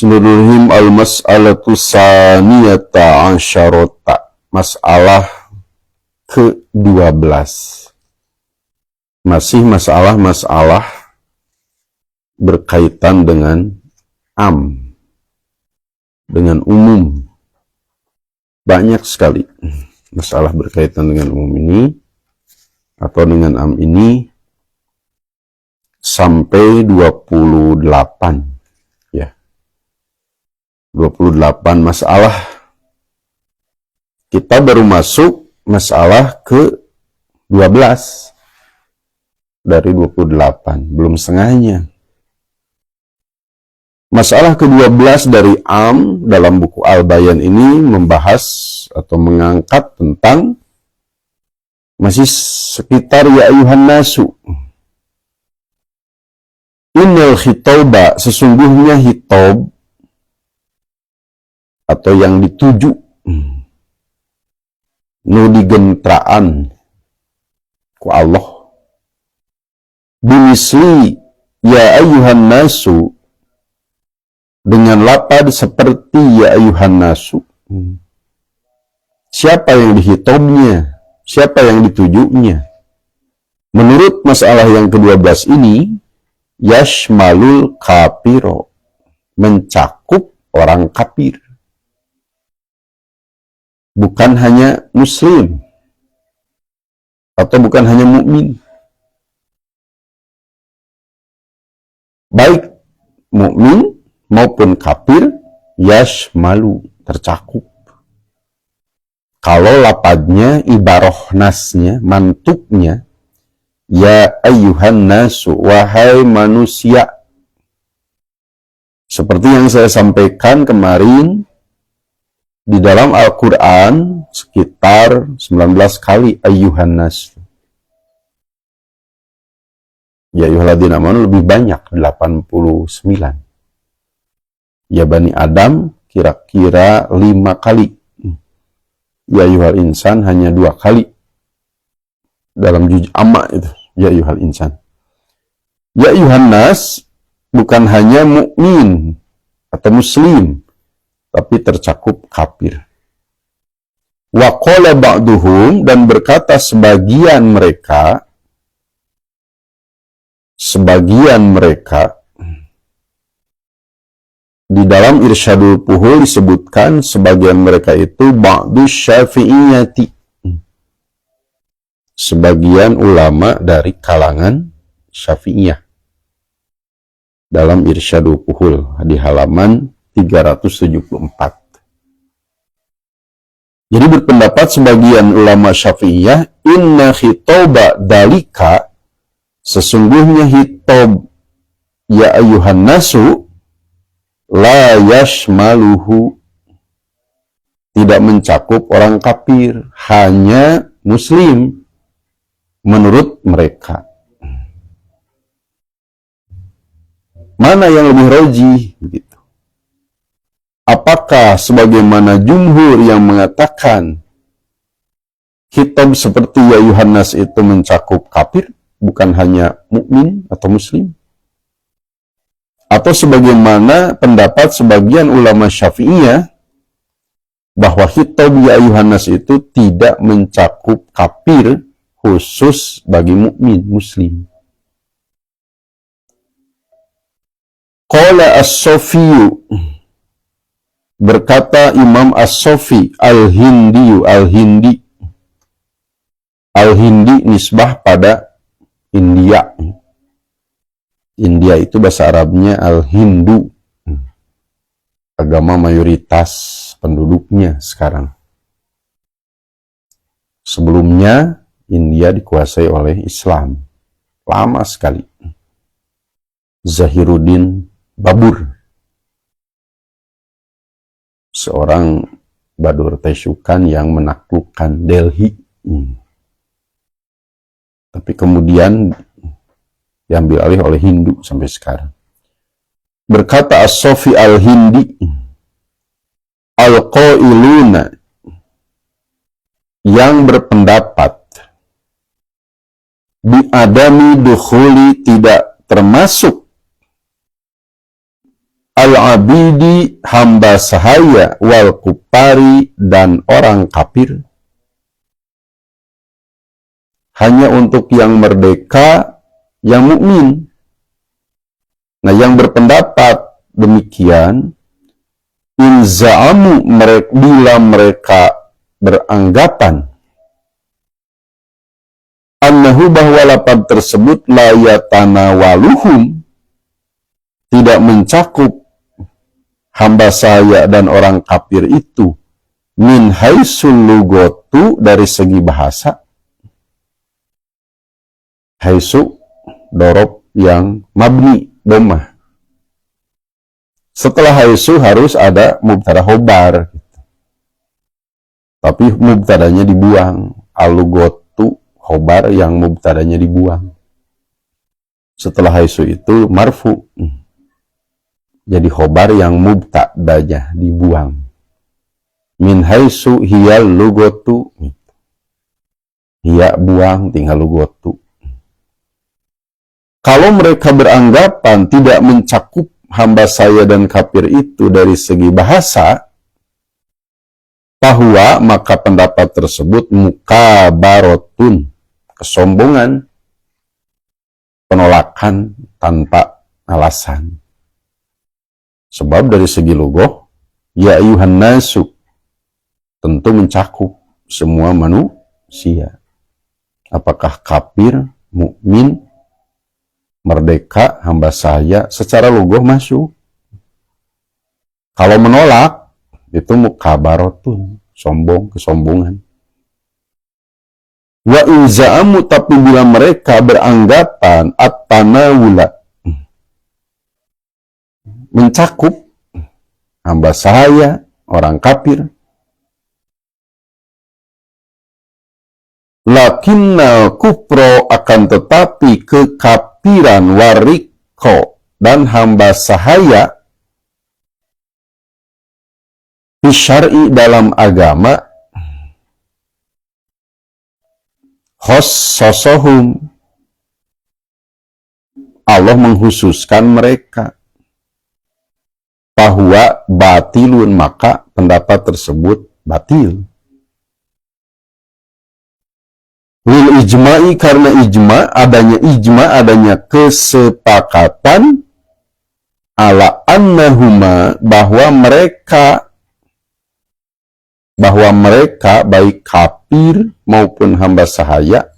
Bismillahirrahmanirrahim. Al-mas'alatu saniyata asyarota. Masalah ke-12. Masih masalah-masalah berkaitan dengan dengan umum. Banyak sekali masalah berkaitan dengan umum ini atau dengan ini sampai 28 ya. 28 masalah. Kita baru masuk masalah ke-12 dari 28, belum setengahnya. Masalah ke-12 dari dalam buku Al-Bayan ini membahas atau mengangkat tentang masih sekitar ya ayuhan nasu. Innal khitoba, sesungguhnya hitob atau yang dituju nu digentraan ku Allah bimisli ya ayuhan nasu, dengan lapad seperti ya ayuhan nasu. Siapa yang dihitobnya? Siapa yang ditujunya? Menurut masalah yang ke-12 ini, yashmalul kafiro, mencakup orang kafir. Bukan hanya muslim atau bukan hanya mukmin. Baik mukmin maupun kafir, yashmalu, tercakup. Kalau lapadnya, ibaroh nasnya, mantuknya, ya ayyuhan nasu, wahai manusia. Seperti yang saya sampaikan kemarin, di dalam Al-Quran sekitar 19 kali ayyuhan nasu. Ya ayyuhalladzina amanu lebih banyak, 89. Ya Bani Adam kira-kira 5 kali. Ya ayyuhal insan hanya 2 kali. Dalam juz amma itu, ya ayyuhal insan. Ya ayyuhan nas bukan hanya mukmin atau muslim, tapi tercakup kafir. Wa qala ba'duhum, dan berkata sebagian mereka di dalam Irsyadul Fuhul disebutkan sebagian mereka itu ba'du syafi'iyati, sebagian ulama dari kalangan Syafi'iyah, dalam Irsyadul Fuhul di halaman 374. Jadi berpendapat sebagian ulama Syafi'iyah, inna khitoba dalika, sesungguhnya hitob ya ayuhan nasu la yashmaluhu, tidak mencakup orang kafir, hanya muslim menurut mereka. Mana yang lebih rajih begitu? Apakah sebagaimana jumhur yang mengatakan khitab seperti ya ayuhan nas itu mencakup kafir, bukan hanya mukmin atau muslim? Atau sebagaimana pendapat sebagian ulama Syafi'iyah bahwa khitab ya ayuhan nas itu tidak mencakup kafir, khusus bagi mukmin muslim. Qala as-Sofiyu, berkata Imam As-Sofi Al-Hindi nisbah pada India. India itu bahasa Arabnya Al-Hindu, agama mayoritas penduduknya sekarang. Sebelumnya India dikuasai oleh Islam lama sekali. Zahiruddin Babur, seorang Badur Tesukan yang menaklukkan Delhi. Tapi kemudian diambil alih oleh Hindu sampai sekarang. Berkata As-Sofi Al-Hindi, Al-Qailuna, yang berpendapat bi'adami dukhuli, tidak termasuk al-abidi, hamba sahaya, wal kupari, dan orang kafir. Hanya untuk yang merdeka, yang mukmin. Nah, yang berpendapat demikian, in za'amu, bila mereka beranggapan annahu, bahwa lapad tersebut la yatanawaluhum, tidak mencakup hamba saya dan orang kafir itu, min haisul lugotu, dari segi bahasa. Haisu dorob yang mabni domah. Setelah haisu harus ada mubtada khobar, tapi mubtadanya dibuang. Al-lugotu khobar yang mubtadanya dibuang. Setelah haisu itu marfu, jadi khobar yang mubtadanya dibuang. Min haisu hiyal lugotu, hiya buang, tinggal lugotu. Kalau mereka beranggapan tidak mencakup hamba saya dan kafir itu dari segi bahasa, bahwa maka pendapat tersebut mukabarotun, kesombongan, penolakan tanpa alasan. Sebab dari segi logoh, ya ayuhan nasu, tentu mencakup semua manusia. Apakah kafir, mukmin, merdeka, hamba saya, secara logoh masuk. Kalau menolak, itu mukabarotun, sombong, kesombongan. Wa inza'amu, tapi bila mereka beranggapan at-tanawula, mencakup hamba saya, orang kafir, lakinnal kufro, akan tetapi kekafiran, wariko, dan hamba sahaya, bisyar'i, dalam agama, khossosohum, Allah menghususkan mereka, bahwa batilun, maka pendapat tersebut batil. Lil ijma'i, karena ijma, adanya kesepakatan, ala annahuma, bahwa mereka baik kafir maupun hamba sahaya,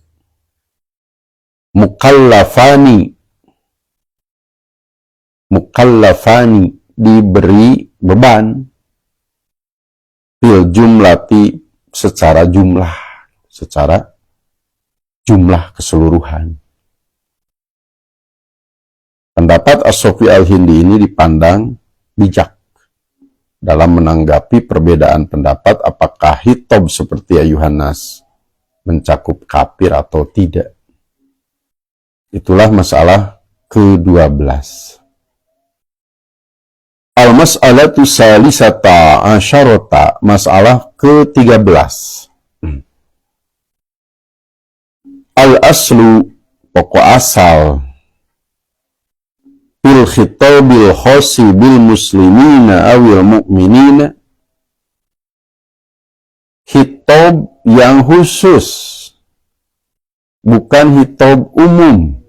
mukallafani, diberi beban, fil jumlati, secara jumlah keseluruhan. Pendapat As-Sofi Al-Hindi ini dipandang bijak dalam menanggapi perbedaan pendapat apakah hitob seperti ayuhan nas mencakup kafir atau tidak. Itulah masalah ke-12. Al-mas'alatu salisata asyarata, masalah ke-13. Al-aslu, pokok asal, bil khitabil khosi bil muslimina awil mu'minina, khitab yang khusus, bukan khitab umum.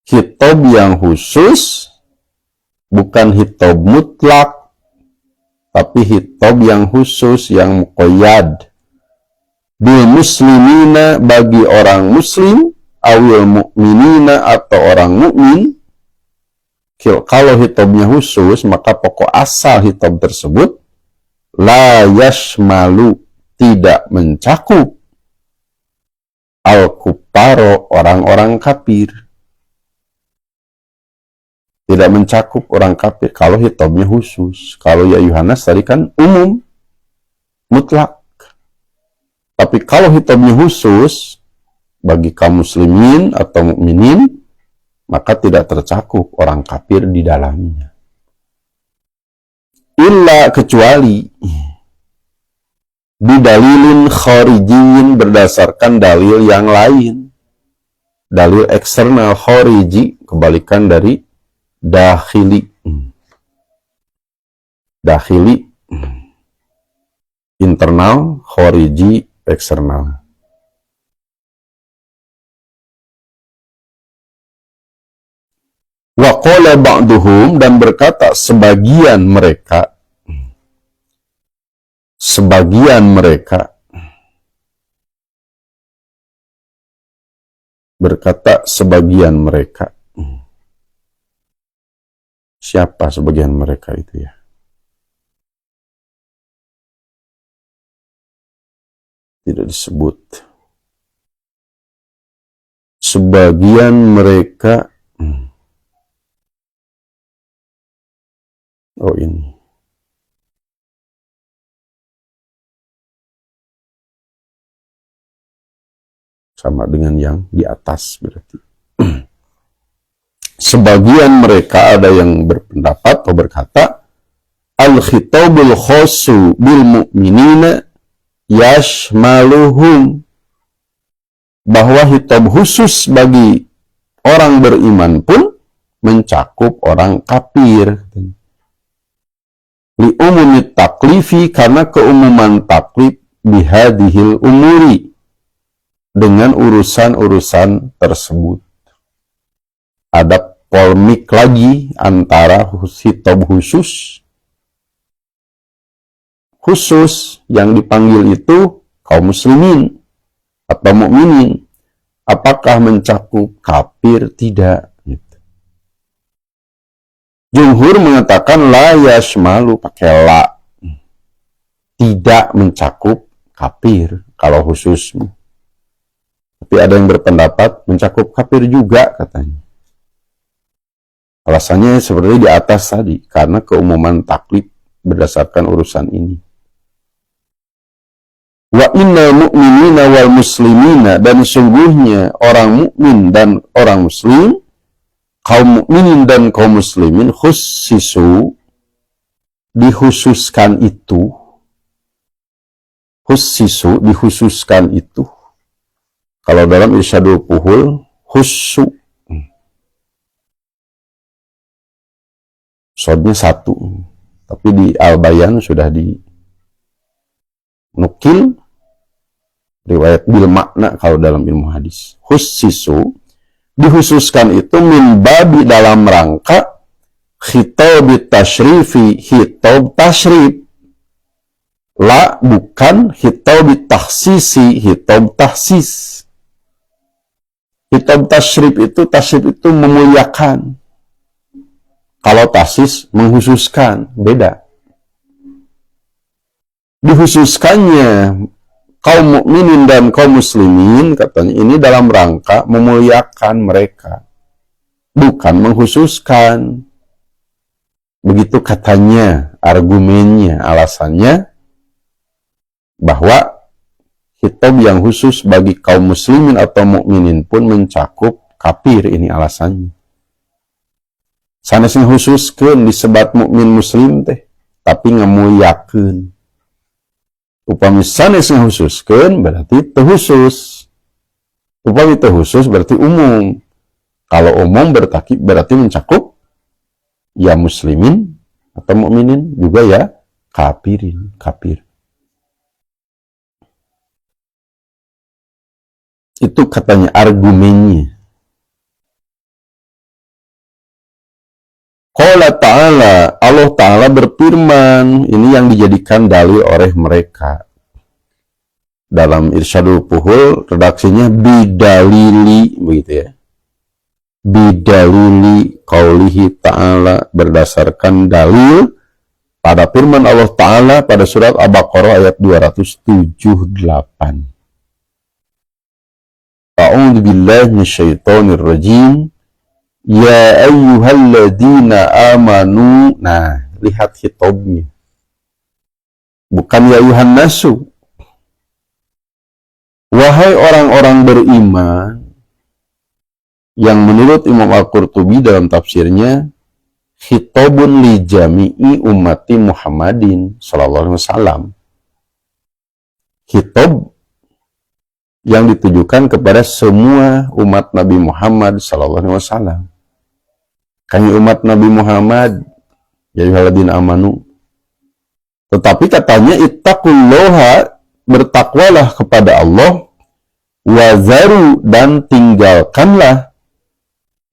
Khitab yang khusus, bukan khitab mutlak, tapi khitab yang khusus, yang muqayyad. Bil muslimina, bagi orang muslim, awil mu'minina, atau orang mukmin. Kalau hitabnya khusus, maka pokok asal hitab tersebut la yashmalu, tidak mencakup al-kuffaro, orang-orang kafir. Tidak mencakup orang kafir kalau hitabnya khusus. Kalau ya Yohanes tadi kan umum, mutlak. Tapi kalau hitabnya khusus bagi kaum muslimin atau mukminin, maka tidak tercakup orang kafir di dalamnya. Illa, kecuali bidalilin kharijiyin, berdasarkan dalil yang lain. Dalil eksternal, khariji, kebalikan dari dakhili. dakhili, internal, khariji, eksternal. Wa qala ba'duhum, dan berkata sebagian mereka, berkata sebagian mereka. Siapa sebagian mereka itu ya? Tidak disebut. Sebagian mereka, oh ini. Sama dengan yang di atas berarti. Sebagian mereka ada yang berpendapat atau berkata, al-khitabul khossu bil mu'minina yashmaluhum, bahwa hitab khusus bagi orang beriman pun mencakup orang kafir. Li umumit taklifi, karena keumuman taklif bihadihil umuri, dengan urusan-urusan tersebut. Ada polemik lagi antara hitab khusus yang dipanggil itu kaum muslimin atau mukminin, apakah mencakup kafir? Tidak. Jumhur mengatakan la yashmalu, pakai la, tidak mencakup kafir kalau khusus. Tapi ada yang berpendapat mencakup kafir juga katanya. Alasannya seperti di atas tadi, karena keumuman taklif berdasarkan urusan ini. Wa innal mu'minina wal muslimina, dan sungguhnya orang mukmin dan orang muslim, kaum mukminin dan kaum muslimin, khussisu, dikhususkan itu, kalau dalam Irsyadul Fuhul, khussu, sodnya satu, tapi di Al-Bayan sudah dinukil riwayat bil makna kalau dalam ilmu hadis. Khussisu, dikhususkan itu min babi, dalam rangka khitab tashrifi, khitab tashrif. La, bukan khitab takhsisi, khitab tahsis. Khitab tashrif itu memuliakan. Kalau tahsis menghususkan, beda. Dikhususkannya kaum mukminin dan kaum muslimin, katanya ini dalam rangka memuliakan mereka, bukan menghususkan. Begitu katanya, argumennya, alasannya, bahwa khitab yang khusus bagi kaum muslimin atau mukminin pun mencakup kafir, ini alasannya. Sanes khususkeun disebat mukmin muslim teh, tapi ngamuliakeun. Upami sanes khususkeun berarti teu khusus. Upami teu khusus berarti umum. Kalau umum berarti mencakup ya muslimin atau mukminin, juga ya kafir. Itu katanya argumennya. Qala ta'ala, Allah Ta'ala berfirman, ini yang dijadikan dalil oleh mereka. Dalam Irsyadul Fuhul, redaksinya bidalili, begitu ya. Bidalili qaulihi ta'ala, berdasarkan dalil pada firman Allah Ta'ala pada surat Al-Baqarah ayat 278. A'udzu billahi minasyaitonir rajim. Ya ayyuhalladzina amanu. Nah, lihat khitabnya. Bukan ya ayyuhan nasu. Wahai orang-orang beriman, yang menurut Imam Al-Qurtubi dalam tafsirnya, khitabun li jami'i ummati Muhammadin sallallahu alaihi wasallam. Khitab yang ditujukan kepada semua umat Nabi Muhammad sallallahu alaihi wasallam. Kami umat Nabi Muhammad, ya ayyuhalladzina amanu, Tetapi katanya ittaqullaha, bertakwalah kepada Allah, wazaru, dan tinggalkanlah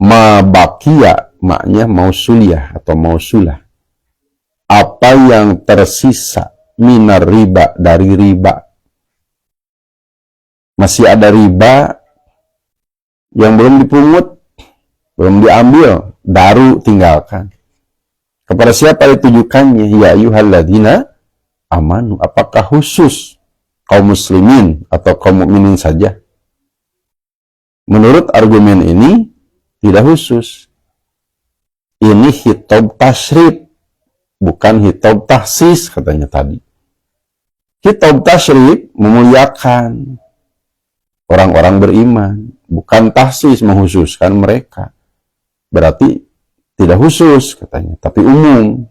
ma baqiya, maknya mausuliyah atau mausulah, apa yang tersisa, minar riba, dari riba. Masih ada riba yang belum dipungut, belum diambil, daru tinggalkan. Kepada siapa ditujukannya? Ya ayyuhalladzina amanu. Apakah khusus kaum muslimin atau kaum mukminin saja? Menurut argumen ini tidak khusus. Ini khitab tasyrif, bukan khitab tahsis katanya tadi. Khitab tasyrif memuliakan orang-orang beriman, bukan tahsis menghususkan mereka. Berarti tidak khusus katanya, tapi umum.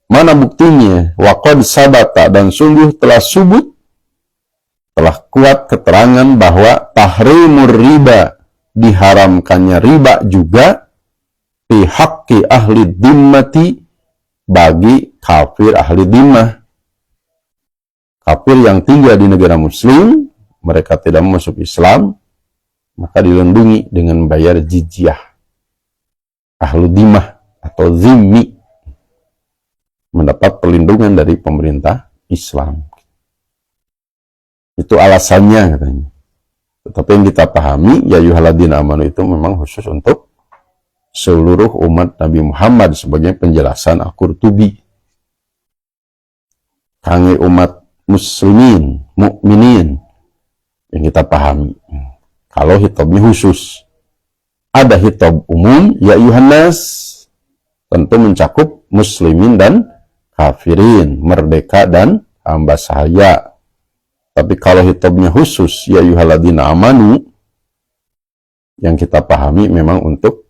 Mana buktinya? Waqad sabata, dan sungguh telah subut, telah kuat keterangan bahwa tahrimur riba, diharamkannya riba juga, fi haqqi ahli dimmati, bagi kafir ahli dimmah. Kafir yang tinggal di negara muslim, mereka tidak masuk Islam, maka dilindungi dengan bayar jizyah. Ahlu dimmah atau zimmi mendapat perlindungan dari pemerintah Islam. Itu alasannya katanya. Tetapi yang kita pahami, ya ayyuhalladzina amanu itu memang khusus untuk seluruh umat Nabi Muhammad, sebagai penjelasan Al-Qurtubi. Kangge umat muslimin, mukminin, yang kita pahami. Kalau hitabnya khusus. Ada hitab umum, ya ayyuhannas, tentu mencakup muslimin dan kafirin, merdeka dan hamba sahaya. Tapi kalau hitabnya khusus, ya ayyuhalladzina amanu, yang kita pahami memang untuk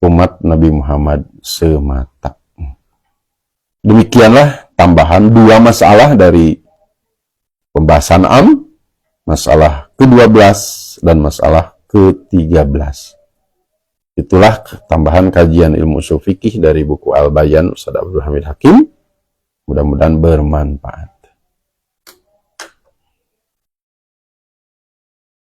umat Nabi Muhammad semata. Demikianlah tambahan dua masalah dari pembahasan am, masalah ke-12 dan masalah ke-13. Itulah tambahan kajian ilmu ushul fikih dari buku Al-Bayan Ustaz Abdul Hamid Hakim. Mudah-mudahan bermanfaat.